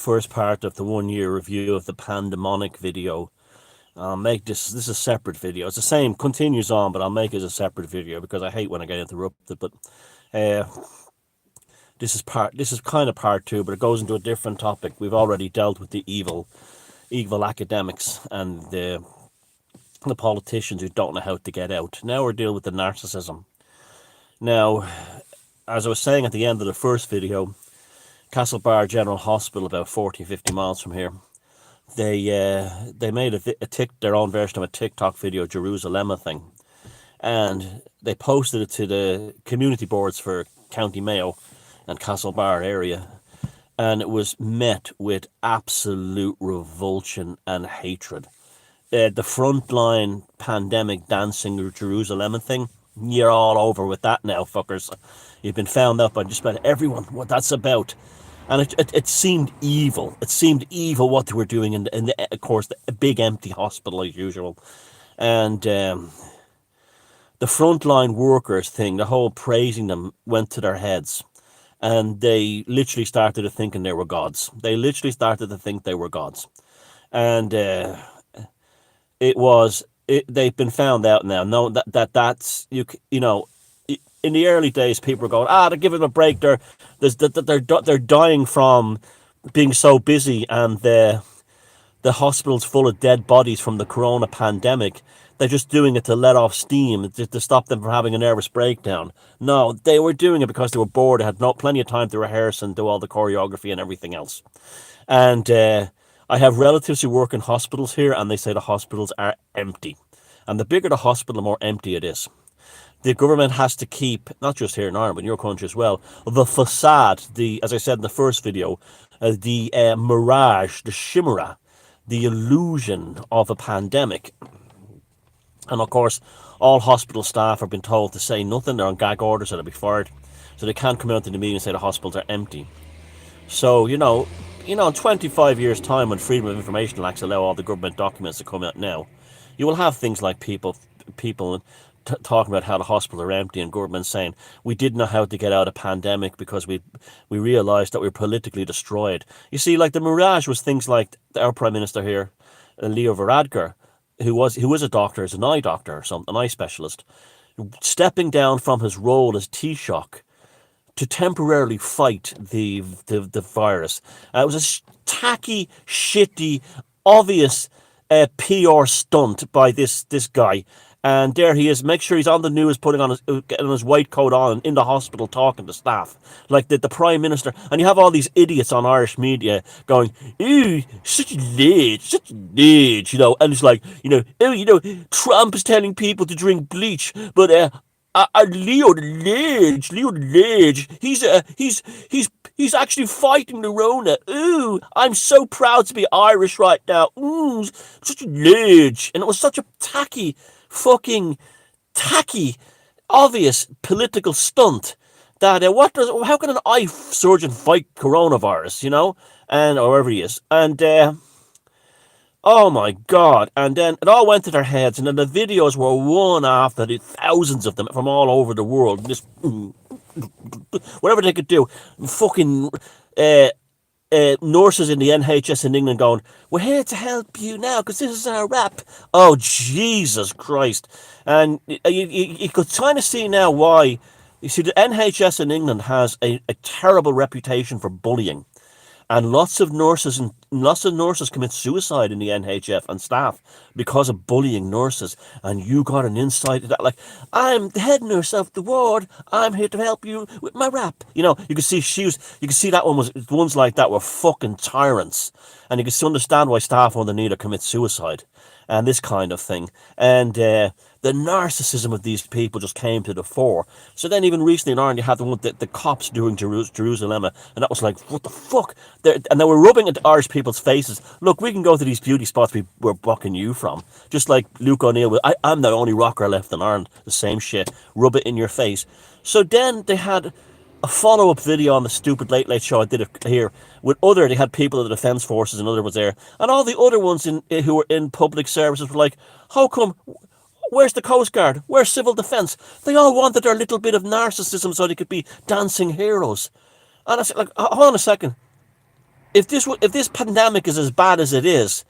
first part of the 1 year review of the pandemonic video. I'll make this a separate video. It's the same, continues on, but I'll make it as a separate video because I hate when I get interrupted. But uh, this is kind of part two, but it goes into a different topic. We've already dealt with the evil academics and the politicians who don't know how to get out. Now we're dealing with the narcissism. Now, as I was saying at the end of the first video, Castlebar General Hospital, about 40, 50 miles from here, they made their own version of a TikTok video, Jerusalem thing, and they posted it to the community boards for County Mayo and Castlebar area, and it was met with absolute revulsion and hatred. The frontline pandemic dancing Jerusalem thing, you're all over with that now, fuckers. You've been found out by just about everyone what that's about. And it seemed evil. It seemed evil what they were doing in the of course, the big empty hospital as usual. And the frontline workers thing, the whole praising them went to their heads. And they literally started to thinking they were gods. They literally started to think they were gods. And they've been found out now. No, that's you know. In the early days, people were going, they're giving them a break. They're dying from being so busy, and the hospital's full of dead bodies from the corona pandemic. They're just doing it to let off steam, to stop them from having a nervous breakdown. No, they were doing it because they were bored. They had plenty of time to rehearse and do all the choreography and everything else. And I have relatives who work in hospitals here, and they say the hospitals are empty. And the bigger the hospital, the more empty it is. The government has to keep, not just here in Ireland, but in your country as well, the facade, as I said in the first video, the mirage, the chimera, the illusion of a pandemic. And of course, all hospital staff have been told to say nothing. They're on gag orders, so they'll be fired. So they can't come out in the meeting and say the hospitals are empty. So, in 25 years' time, when Freedom of Information Acts allow all the government documents to come out now, you will have things like people talking about how the hospitals are empty, and government saying we didn't know how to get out of pandemic because we realised that we were politically destroyed. You see, like the mirage was things like our Prime Minister here, Leo Varadkar, who was a doctor, as an eye doctor or something, an eye specialist, stepping down from his role as Taoiseach to temporarily fight the virus. It was a tacky, shitty, obvious PR stunt by this guy. And there he is. Make sure he's on the news, getting his white coat on in the hospital, talking to staff like the Prime Minister. And you have all these idiots on Irish media going, "Ooh, such a ledge," And it's like, Trump is telling people to drink bleach, but Leo the Ledge, he's actually fighting the Rona. Ooh, I'm so proud to be Irish right now. Ooh, such a ledge. And it was such a fucking tacky, obvious political stunt that how can an eye surgeon fight coronavirus, and or wherever he is, and oh my God. And then it all went to their heads, and then the videos were one after the thousands of them from all over the world, just whatever they could do, fucking nurses in the NHS in England going, "We're here to help you now because this is our rap." Oh, Jesus Christ. And you could kind of see now why. You see, the NHS in England has a terrible reputation for bullying. And lots of nurses commit suicide in the NHS and staff because of bullying nurses. And you got an insight to that, like, "I'm the head nurse of the ward. I'm here to help you with my rap." You can see that one the ones like that were fucking tyrants, and you can understand why staff underneath her commit suicide, and this kind of thing. And the narcissism of these people just came to the fore. So then even recently in Ireland, you had the cops doing Jerusalem, and that was like, what the fuck? And they were rubbing into Irish people's faces. "Look, we can go to these beauty spots we're bucking you from." Just like Luke O'Neill, I'm the only rocker left in Ireland. The same shit. Rub it in your face. So then they had a follow-up video on the stupid Late Late Show I did it here with they had people of the Defence Forces, and other was there. And all the other ones who were in public services were like, "How come... Where's the Coast Guard? Where's Civil Defence?" They all wanted their little bit of narcissism so they could be dancing heroes. And I said, like, hold on a second. if this pandemic is as bad as it is,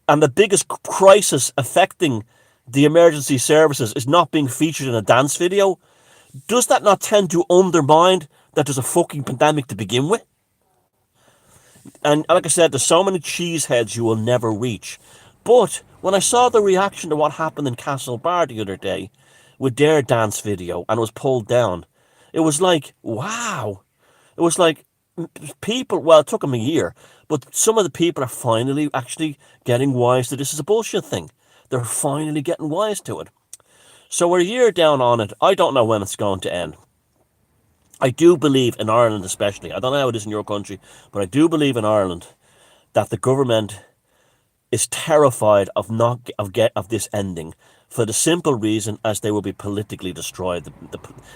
and the biggest crisis affecting the emergency services is not being featured in a dance video, does that not tend to undermine that there's a fucking pandemic to begin with? And like I said, there's so many cheeseheads you will never reach. But when I saw the reaction to what happened in Castlebar the other day with their dance video and it was pulled down, it was like, wow. It was like people, well, it took them a year, but some of the people are finally actually getting wise to this is a bullshit thing. They're finally getting wise to it. So we're a year down on it. I don't know when it's going to end. I do believe in Ireland especially, I don't know how it is in your country, but I do believe in Ireland that the government is terrified of this ending for the simple reason as they will be politically destroyed.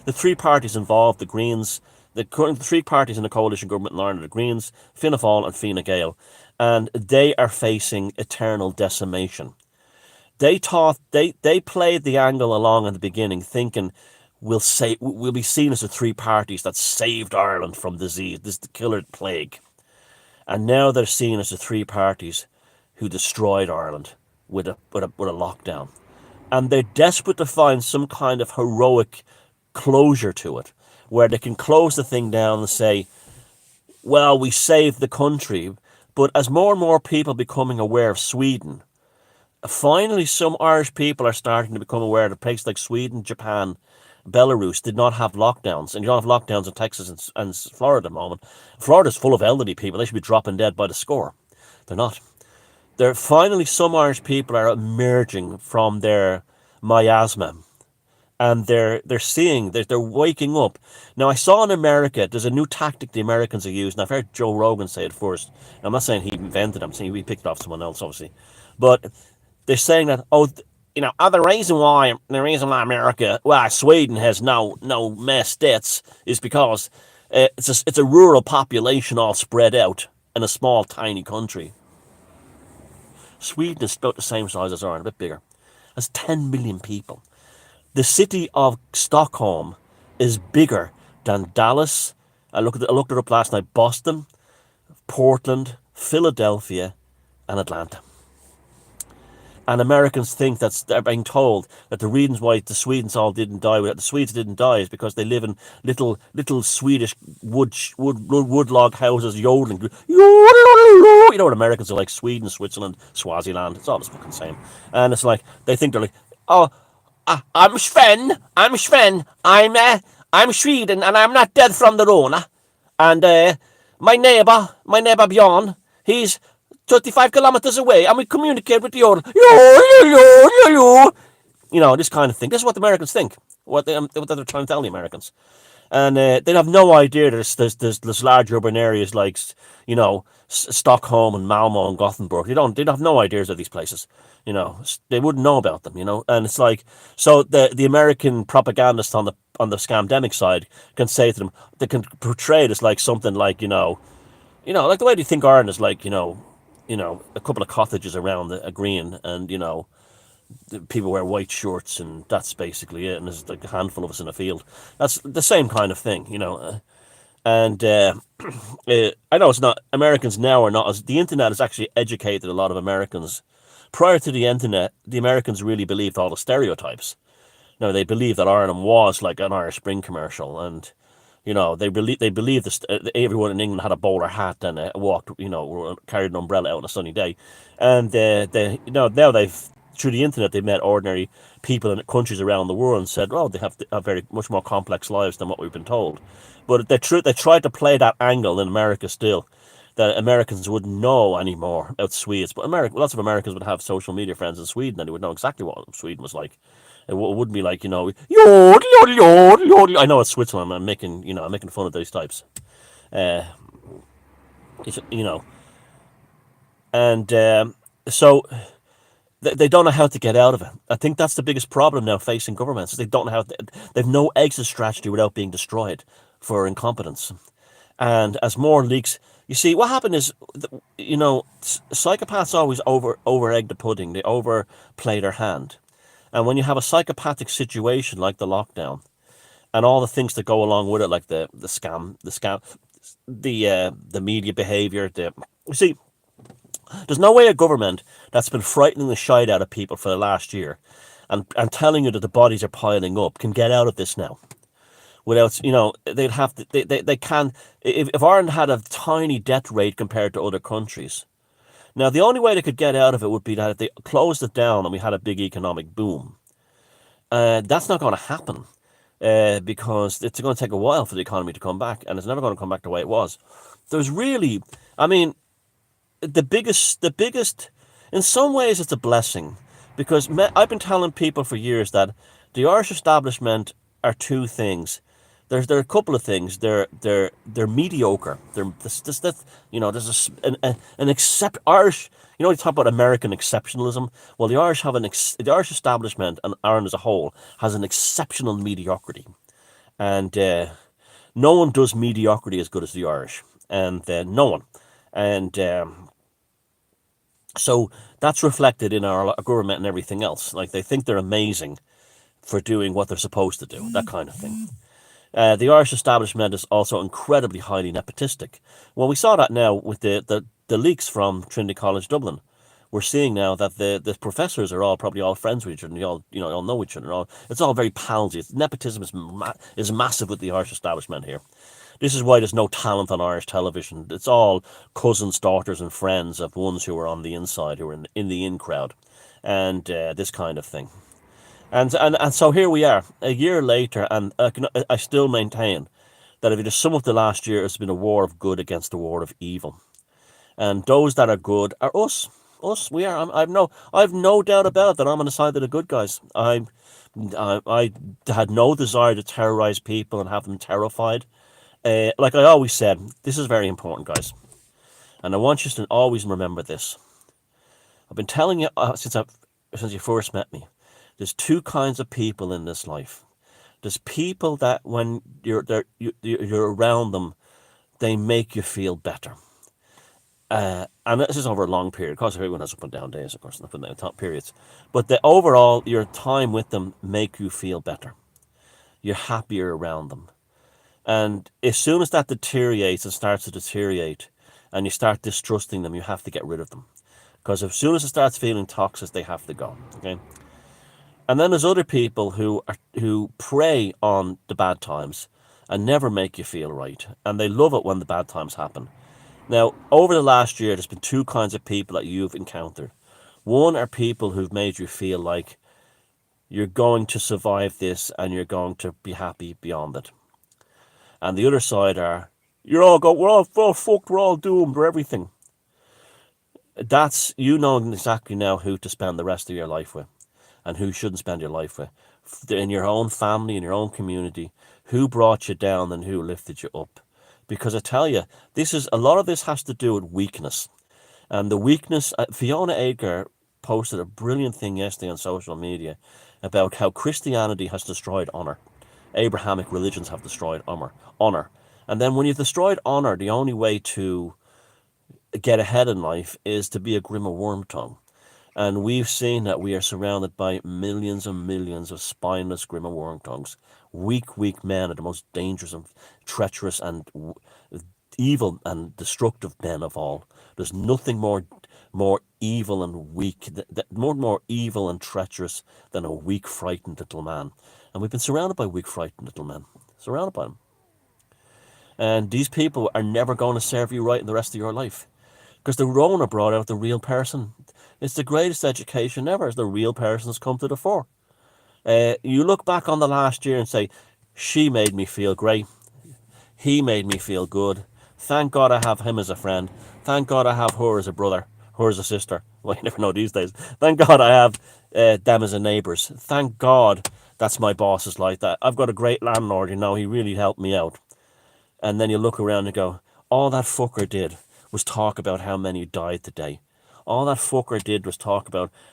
The three parties involved, the Greens, the three parties in the coalition government in Ireland are the Greens, Fianna Fáil and Fine Gael, and they are facing eternal decimation. They played the angle along in the beginning, thinking we'll be seen as the three parties that saved Ireland from disease, this the killer plague, and now they're seen as the three parties who destroyed Ireland with a lockdown, and they're desperate to find some kind of heroic closure to it, where they can close the thing down and say, well, we saved the country. But as more and more people becoming aware of Sweden, finally some Irish people are starting to become aware that places like Sweden, Japan, Belarus did not have lockdowns. And you don't have lockdowns in Texas and Florida at the moment. Florida's full of elderly people. They should be dropping dead by the score. They're not. Finally some Irish people are emerging from their miasma. And they're seeing, they're waking up. Now, I saw in America, there's a new tactic the Americans are using. I've heard Joe Rogan say it first. I'm not saying he invented it. I'm saying he picked it off someone else, obviously. But they're saying that, the reason why America, Sweden has no mass deaths is because it's a rural population all spread out in a small, tiny country. Sweden is about the same size as Ireland, a bit bigger. That's 10 million people. The city of Stockholm is bigger than Dallas. I looked it up last night. Boston, Portland, Philadelphia, and Atlanta. And Americans think they're being told that the reasons why the Swedes didn't die is because they live in little Swedish wood log houses, yodeling. You know what Americans are like? Sweden, Switzerland, Swaziland. It's all the fucking same. And it's like they think they're like, oh, I'm Sven. I'm Sweden, and I'm not dead from the Rona. And my neighbor Bjorn, he's 35 kilometers away, and we communicate with the other. This kind of thing. This is what the Americans think. What they're trying to tell the Americans. And they have no idea there's large urban areas like, Stockholm and Malmo and Gothenburg. They have no ideas of these places. They wouldn't know about them. And it's like, so the American propagandists on the scamdemic side can say to them, they can portray it as like something like, like the way they think Ireland is like, a couple of cottages around a green, and people wear white shirts, and that's basically it. And there's like a handful of us in a field. That's the same kind of thing, And I know it's not, Americans now are not as, the internet has actually educated a lot of Americans. Prior to the internet, the Americans really believed all the stereotypes. They believed that Ireland was like an Irish Spring commercial, and they believed everyone in England had a bowler hat and walked, carried an umbrella out on a sunny day, and now they've, through the internet, they've met ordinary people in countries around the world and said, oh, they have very much more complex lives than what we've been told. But they tried to play that angle in America still, that Americans wouldn't know anymore about Swedes. But lots of Americans would have social media friends in Sweden, and they would know exactly what Sweden was like. It wouldn't be like, yodel, yodel, yodel. I know it's Switzerland. I'm making fun of those types. And so they don't know how to get out of it. I think that's the biggest problem now facing governments. Is they don't know how. They've no exit strategy without being destroyed for incompetence. And as more leaks, you see, what happened is, psychopaths always over egg the pudding. They overplay their hand. And when you have a psychopathic situation like the lockdown, and all the things that go along with it, like the scam, the media behavior. You see, there's no way a government that's been frightening the shite out of people for the last year, and telling you that the bodies are piling up, can get out of this now. Without, they'd have to, they can, if Ireland had a tiny death rate compared to other countries. Now, the only way they could get out of it would be that if they closed it down and we had a big economic boom. That's not going to happen, because it's going to take a while for the economy to come back, and it's never going to come back the way it was. There's really, I mean, the biggest, in some ways, it's a blessing, because I've been telling people for years that the Irish establishment are two things. There are a couple of things. They're mediocre. There's an accept Irish. You talk about American exceptionalism. Well, the Irish establishment, and Ireland as a whole, has an exceptional mediocrity, and no one does mediocrity as good as the Irish, and no one, and so that's reflected in our government and everything else. Like, they think they're amazing for doing what they're supposed to do, that kind of thing. The Irish establishment is also incredibly highly nepotistic. Well, we saw that now with the leaks from Trinity College, Dublin. We're seeing now that the professors are probably all friends with each other, and they all know each other. It's all very palsy. Nepotism is massive with the Irish establishment here. This is why there's no talent on Irish television. It's all cousins, daughters, and friends of ones who are on the inside, who are in the in crowd, and this kind of thing. And so here we are, a year later, and I still maintain that if it is sum of the last year, it's been a war of good against a war of evil. And those that are good are us. We are. I've no doubt about it that I'm on the side of the good guys. I had no desire to terrorize people and have them terrified. Like I always said, this is very important, guys. And I want you to always remember this. I've been telling you since you first met me. There's two kinds of people in this life. There's people that when you're around them, they make you feel better. And this is over a long period. Of course, everyone has up and down days, of course, up and down top periods. But overall, your time with them make you feel better. You're happier around them. And as soon as that deteriorates and starts to deteriorate, and you start distrusting them, you have to get rid of them. Because as soon as it starts feeling toxic, they have to go. Okay. And then there's other people who prey on the bad times and never make you feel right, and they love it when the bad times happen. Now, over the last year, there's been two kinds of people that you've encountered. One are people who've made you feel like you're going to survive this and you're going to be happy beyond it. And the other side are, we're all fucked, we're all doomed, we're everything. That's, exactly now who to spend the rest of your life with and who shouldn't spend your life with. In your own family, in your own community, who brought you down and who lifted you up. Because I tell you, a lot of this has to do with weakness. And the weakness, Fiona Edgar posted a brilliant thing yesterday on social media about how Christianity has destroyed honour. Abrahamic religions have destroyed honour. And then when you've destroyed honour, the only way to get ahead in life is to be a grim worm tongue. And we've seen that we are surrounded by millions and millions of spineless grim worm tongues. Weak men are the most dangerous and treacherous and evil and destructive men of all. There's nothing more evil and weak, more evil and treacherous than a weak, frightened little man. And we've been surrounded by weak, frightened little men. Surrounded by them. And these people are never going to serve you right in the rest of your life. Because the Rona brought out the real person. It's the greatest education ever, as the real person's come to the fore. You look back on the last year and say, she made me feel great. He made me feel good. Thank God I have him as a friend. Thank God I have her as a brother, her as a sister. Well, you never know these days. Thank God I have them as a neighbours. Thank God that's my boss is like that. I've got a great landlord, he really helped me out. And then you look around and go, all that fucker did was talk about how many died today. All that fucker did was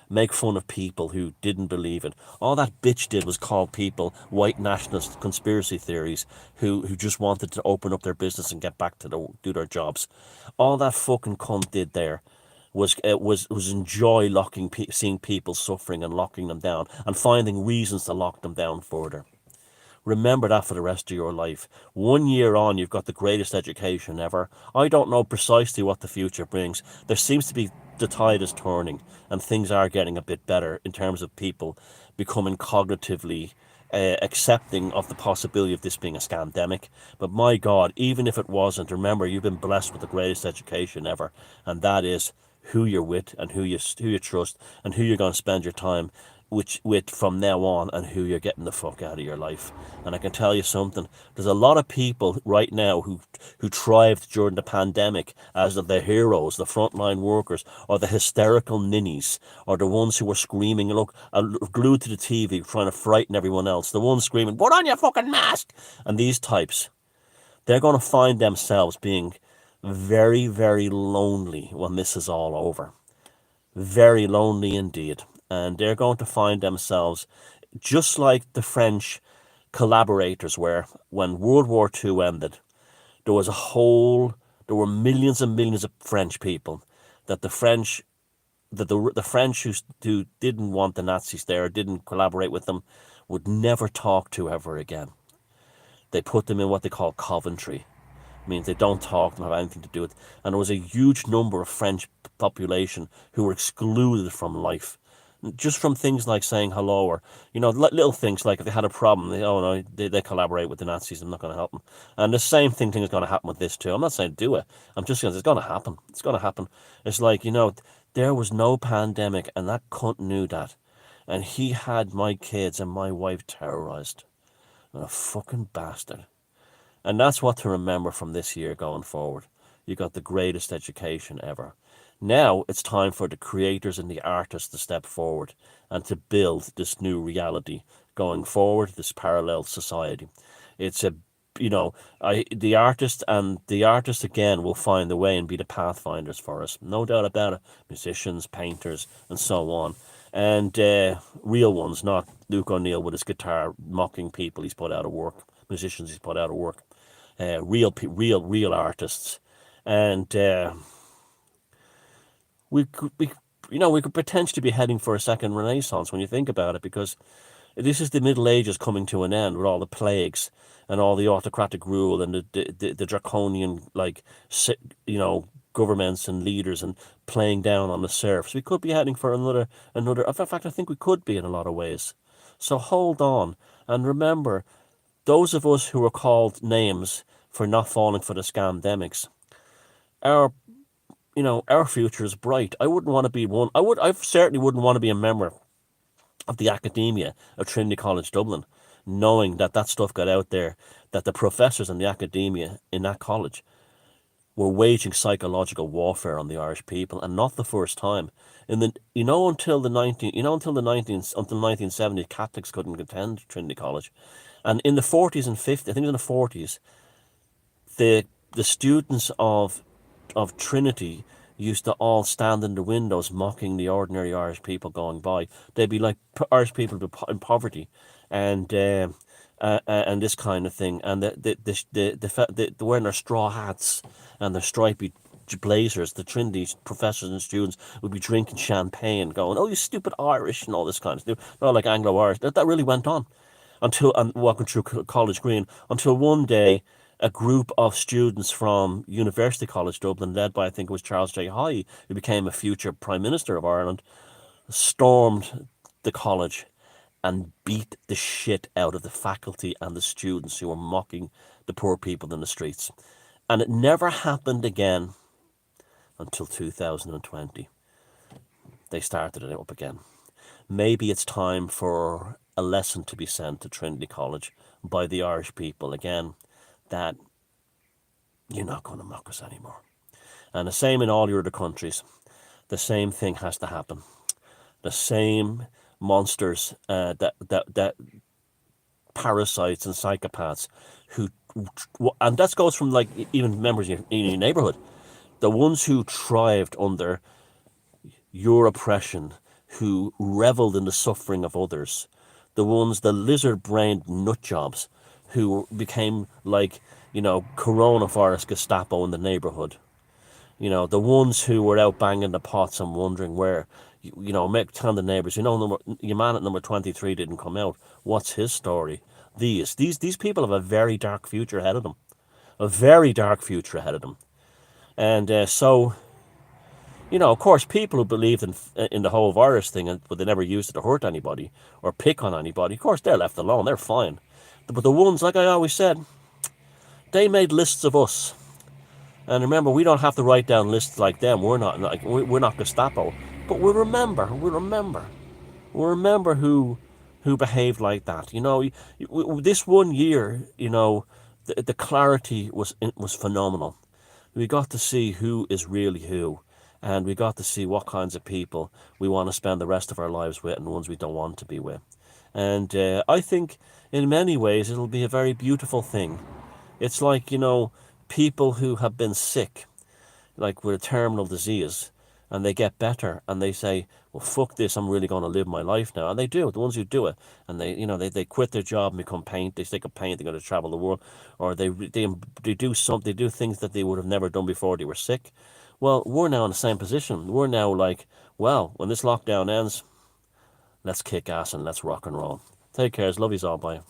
make fun of people who didn't believe it. All that bitch did was call people white nationalist conspiracy theories who just wanted to open up their business and get back to do their jobs. All that fucking cunt did there was enjoy seeing people suffering and locking them down and finding reasons to lock them down further. Remember that for the rest of your life. 1 year on, you've got the greatest education ever. I don't know precisely what the future brings. There seems to be the tide is turning and things are getting a bit better in terms of people becoming cognitively accepting of the possibility of this being a scandemic. But my God, even if it wasn't, remember you've been blessed with the greatest education ever, and that is who you're with and who you trust and who you're going to spend your time with from now on, and who you're getting the fuck out of your life. And I can tell you something, there's a lot of people right now who thrived during the pandemic as the heroes, the frontline workers, or the hysterical ninnies, or the ones who were screaming, look, glued to the TV trying to frighten everyone else, the ones screaming, put on your fucking mask, and these types, they're going to find themselves being very, very lonely when this is all over. Very lonely indeed. And they're going to find themselves just like the French collaborators were when World War II ended. There was there were millions and millions of French people that the French who didn't want the Nazis there, didn't collaborate with them, would never talk to ever again. They put them in what they call Coventry. Means they don't talk, don't have anything to do with it. And there was a huge number of French population who were excluded from life, just from things like saying hello, or little things like if they had a problem, they collaborate with the Nazis. I'm not going to help them. And the same thing is going to happen with this too. I'm not saying do it. I'm just saying it's going to happen. It's going to happen. It's like there was no pandemic, and that cunt knew that, and he had my kids and my wife terrorized. A fucking bastard. And that's what to remember from this year going forward. You got the greatest education ever. Now it's time for the creators and the artists to step forward and to build this new reality going forward, this parallel society. It's a the artist again will find the way and be the pathfinders for us, no doubt about it. Musicians, painters, and so on, and real ones, not Luke O'Neill with his guitar mocking people he's put out of work, musicians he's put out of work. Real artists, and we could potentially be heading for a second renaissance when you think about it, because this is the Middle Ages coming to an end with all the plagues and all the autocratic rule and the draconian governments and leaders and playing down on the serfs. We could be heading for another. In fact, I think we could be in a lot of ways. So hold on and remember, those of us who are called names for not falling for the scamdemics, our future is bright. I wouldn't want to be one. I certainly wouldn't want to be a member of the academia of Trinity College Dublin, knowing that stuff got out there, that the professors and the academia in that college were waging psychological warfare on the Irish people, and not the first time. Until the 1970s, Catholics couldn't attend Trinity College, and in the 40s and 50s, I think in the 40s, the students of Trinity used to all stand in the windows mocking the ordinary Irish people going by. They'd be like Irish people in poverty, and this kind of thing, and the wearing their straw hats and their stripy blazers. The Trinity professors and students would be drinking champagne, going, "Oh, you stupid Irish," and all this kind of stuff. They're all like Anglo-Irish. That really went on and walking through College Green, until one day a group of students from University College Dublin, led by, I think it was Charles J. High, who became a future Prime Minister of Ireland, stormed the college and beat the shit out of the faculty and the students who were mocking the poor people in the streets. And it never happened again until 2020. They started it up again. Maybe it's time for a lesson to be sent to Trinity College by the Irish people again, that you're not going to mock us anymore. And the same in all your other countries. The same thing has to happen. The same monsters, that parasites and psychopaths and that goes from like even members in your neighborhood, the ones who thrived under your oppression, who reveled in the suffering of others, the lizard-brained nutjobs who became like, coronavirus Gestapo in the neighborhood. The ones who were out banging the pots and wondering where, telling the neighbors, your man at number 23 didn't come out. What's his story? These people have a very dark future ahead of them, a very dark future ahead of them. And so, of course, people who believed in the whole virus thing, but they never used it to hurt anybody or pick on anybody, of course, they're left alone. They're fine. But the ones, like I always said, they made lists of us. And remember, we don't have to write down lists like them. We're not Gestapo. But we remember who behaved like that. This one year, the clarity was phenomenal. We got to see who is really who, and we got to see what kinds of people we want to spend the rest of our lives with and the ones we don't want to be with. And I think in many ways it'll be a very beautiful thing. It's like, people who have been sick, like with a terminal disease, and they get better and they say, well, fuck this, I'm really going to live my life now. And they do, the ones who do it. And they quit their job and become paint. They stick a paint, they're going to travel the world. Or they do things that they would have never done before they were sick. Well, we're now in the same position. We're now like, well, when this lockdown ends, let's kick ass and let's rock and roll. Take care. Love yous all. Bye.